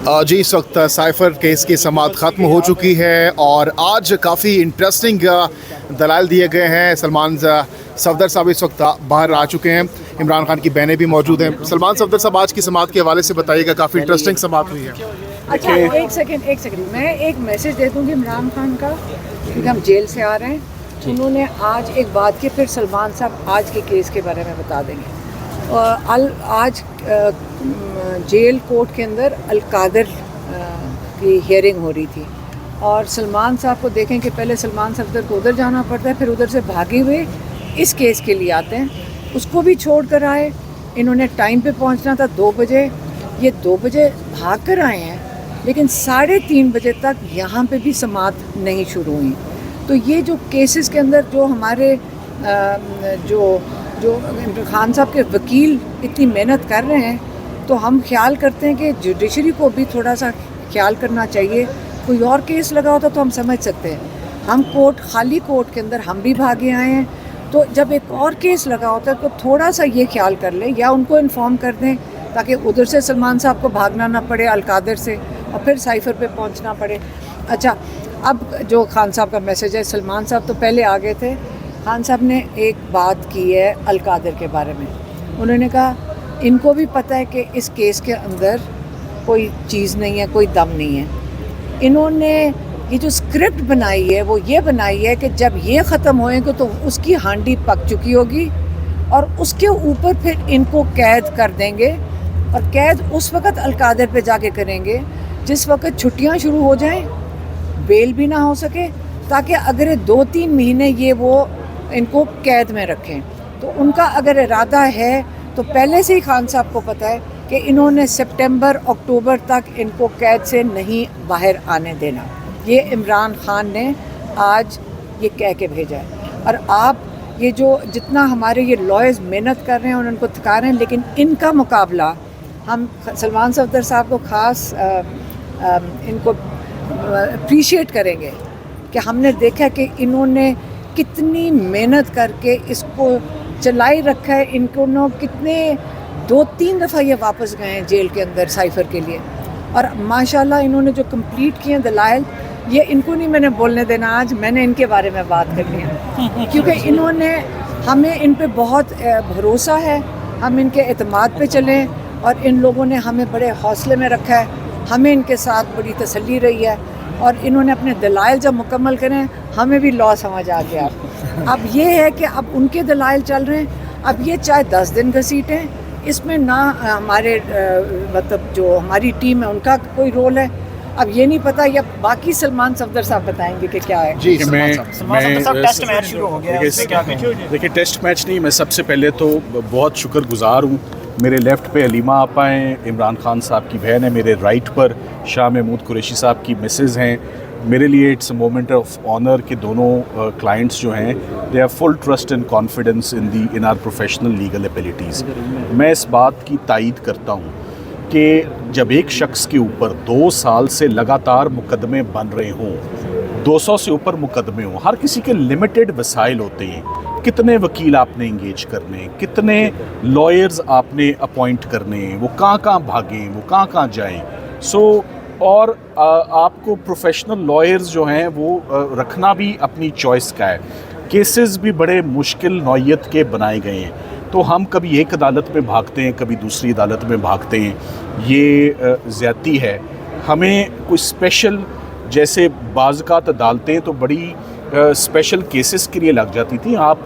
جی اس وقت cipher case کی سماعت ختم ہو چکی ہے اور آج کافی انٹرسٹنگ دلائل دیے گئے ہیں. سلمان صفدر صاحب اس وقت باہر آ چکے ہیں, عمران خان کی بہنیں بھی موجود ہیں. سلمان صفدر صاحب آج کی سماعت کے حوالے سے بتائیے گا, کافی انٹرسٹنگ سماعت ہوئی ہے. اچھا ایک سیکنڈ میں ایک میسج دے دوں گی عمران خان کا, کیونکہ ہم جیل سے آ رہے ہیں. انہوں نے آج ایک بات کی, پھر سلمان صاحب آج کے کیس کے بارے میں بتا دیں گے. آج جیل کورٹ کے اندر القادر کی ہیئرنگ ہو رہی تھی اور سلمان صاحب کو دیکھیں کہ پہلے سلمان صفدر کو ادھر جانا پڑتا ہے, پھر ادھر سے بھاگے ہوئے اس کیس کے لیے آتے ہیں. اس کو بھی چھوڑ کر آئے. انہوں نے ٹائم پہ پہنچنا تھا 2 بجے, یہ 2 بجے بھاگ کر آئے ہیں, لیکن 3:30 بجے تک یہاں پہ بھی سماعت نہیں شروع ہوئی. تو یہ جو کیسز کے اندر جو ہمارے جو خان صاحب کے وکیل اتنی محنت کر رہے ہیں, تو ہم خیال کرتے ہیں کہ جوڈیشری کو بھی تھوڑا سا خیال کرنا چاہیے. کوئی اور کیس لگا ہوتا تو ہم سمجھ سکتے ہیں. ہم خالی کورٹ کے اندر ہم بھی بھاگے آئے ہیں, تو جب ایک اور کیس لگا ہوتا ہے تو تھوڑا سا یہ خیال کر لیں یا ان کو انفارم کر دیں تاکہ ادھر سے سلمان صاحب کو بھاگنا نہ پڑے القادر سے اور پھر سائفر پہ پہنچنا پڑے. اچھا, اب جو خان صاحب کا میسج ہے, سلمان صاحب تو پہلے آ گئے تھے. خان صاحب نے ایک بات کی ہے القادر کے بارے میں. انہوں نے کہا ان کو بھی پتہ ہے کہ اس کیس کے اندر کوئی چیز نہیں ہے, کوئی دم نہیں ہے. انہوں نے یہ جو اسکرپٹ بنائی ہے وہ یہ بنائی ہے کہ جب یہ ختم ہوئیں گے تو اس کی ہانڈی پک چکی ہوگی اور اس کے اوپر پھر ان کو قید کر دیں گے, اور قید اس وقت القادر پہ جا کے کریں گے جس وقت چھٹیاں شروع ہو جائیں, بیل بھی نہ ہو سکے, تاکہ اگر 2-3 مہینے یہ وہ ان کو قید میں رکھیں. تو ان کا اگر ارادہ ہے تو پہلے سے ہی خان صاحب کو پتہ ہے کہ انہوں نے سپٹمبر اکتوبر تک ان کو قید سے نہیں باہر آنے دینا. یہ عمران خان نے آج یہ کہہ کے بھیجا ہے. اور آپ یہ جو جتنا ہمارے یہ لائرز محنت کر رہے ہیں اور ان کو تھکا رہے ہیں, لیکن ان کا مقابلہ ہم سلمان صفدر صاحب کو خاص ان کو اپریشیٹ کریں گے کہ ہم نے دیکھا کہ انہوں نے کتنی محنت کر کے اس کو چلائی رکھا ہے. ان کو کتنے 2-3 دفعہ یہ واپس گئے ہیں جیل کے اندر سائفر کے لیے, اور ماشاءاللہ انہوں نے جو کمپلیٹ کیے ہیں دلائل, یہ ان کو نہیں میں نے بولنے دینا. آج میں نے ان کے بارے میں بات کرنی ہے کیونکہ انہوں نے ہمیں ان پہ بہت بھروسہ ہے. ہم ان کے اعتماد پہ چلیں, اور ان لوگوں نے ہمیں بڑے حوصلے میں رکھا ہے. ہمیں ان کے ساتھ بڑی تسلی رہی ہے, اور انہوں نے اپنے دلائل جب مکمل کریں ہمیں بھی لا سمجھ آ گیا. اب یہ ہے کہ اب ان کے دلائل چل رہے ہیں. اب یہ چاہے 10 دن گھسیٹیں, اس میں نہ ہمارے مطلب جو ہماری ٹیم ہے ان کا کوئی رول ہے. اب یہ نہیں پتہ, یا باقی سلمان صفدر صاحب بتائیں گے کہ کیا ہے. جی ٹیسٹ میچ شروع ہو گیا ہے. دیکھیے ٹیسٹ میچ نہیں, میں سب سے پہلے تو بہت شکر گزار ہوں. میرے لیفٹ پہ علیمہ آپا ہیں, عمران خان صاحب کی بہن ہے. میرے رائٹ پر شاہ محمود قریشی صاحب کی مسز ہیں. میرے لیے it's a moment of honour کہ دونوں کلائنٹس جو ہیں they have full trust and confidence in our professional legal abilities. میں اس بات کی تائید کرتا ہوں کہ جب ایک شخص کے اوپر 2 سال سے لگاتار مقدمے بن رہے ہوں, 200 سے اوپر مقدمے ہوں, ہر کسی کے لمیٹڈ وسائل ہوتے ہیں. کتنے وکیل آپ نے انگیج کرنے, کتنے لائرز آپ نے اپوائنٹ کرنے, وہ کہاں بھاگیں, وہ کہاں جائیں. اور آپ کو پروفیشنل لائرز جو ہیں وہ رکھنا بھی اپنی چوائس کا ہے. کیسز بھی بڑے مشکل نوعیت کے بنائے گئے ہیں, تو ہم کبھی ایک عدالت میں بھاگتے ہیں, کبھی دوسری عدالت میں بھاگتے ہیں. یہ زیادتی ہے. ہمیں کوئی اسپیشل, جیسے بعض اوقات عدالتیں تو بڑی اسپیشل کیسز کے لیے لگ جاتی تھیں. آپ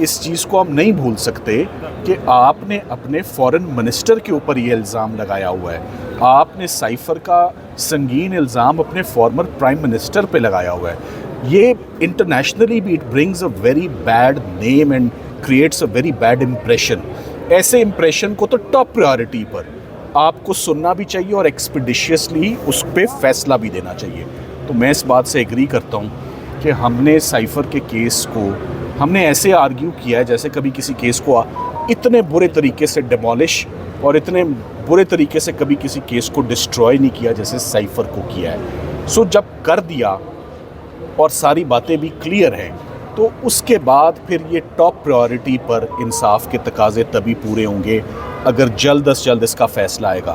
اس چیز کو ہم نہیں بھول سکتے کہ آپ نے اپنے فورن منسٹر کے اوپر یہ الزام لگایا ہوا ہے. آپ نے سائفر کا سنگین الزام اپنے فارمر پرائم منسٹر پہ لگایا ہوا ہے. یہ انٹرنیشنلی بھی it brings a very bad name and creates a very bad impression. ایسے امپریشن کو تو ٹاپ پریارٹی پر آپ کو سننا بھی چاہیے اور ایکسپیڈیشیسلی اس پہ فیصلہ بھی دینا چاہیے. تو میں اس بات سے ایگری کرتا ہوں کہ ہم نے سائفر کے کیس کو ہم نے ایسے آرگیو کیا ہے جیسے کبھی کسی کیس کو اتنے برے طریقے سے ڈیمولش اور اتنے برے طریقے سے کبھی کسی کیس کو ڈسٹروائے نہیں کیا جیسے سائفر کو کیا ہے. جب کر دیا اور ساری باتیں بھی کلیئر ہیں, تو اس کے بعد پھر یہ ٹاپ پریورٹی پر انصاف کے تقاضے تبھی پورے ہوں گے اگر جلد از جلد اس کا فیصلہ آئے گا.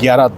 11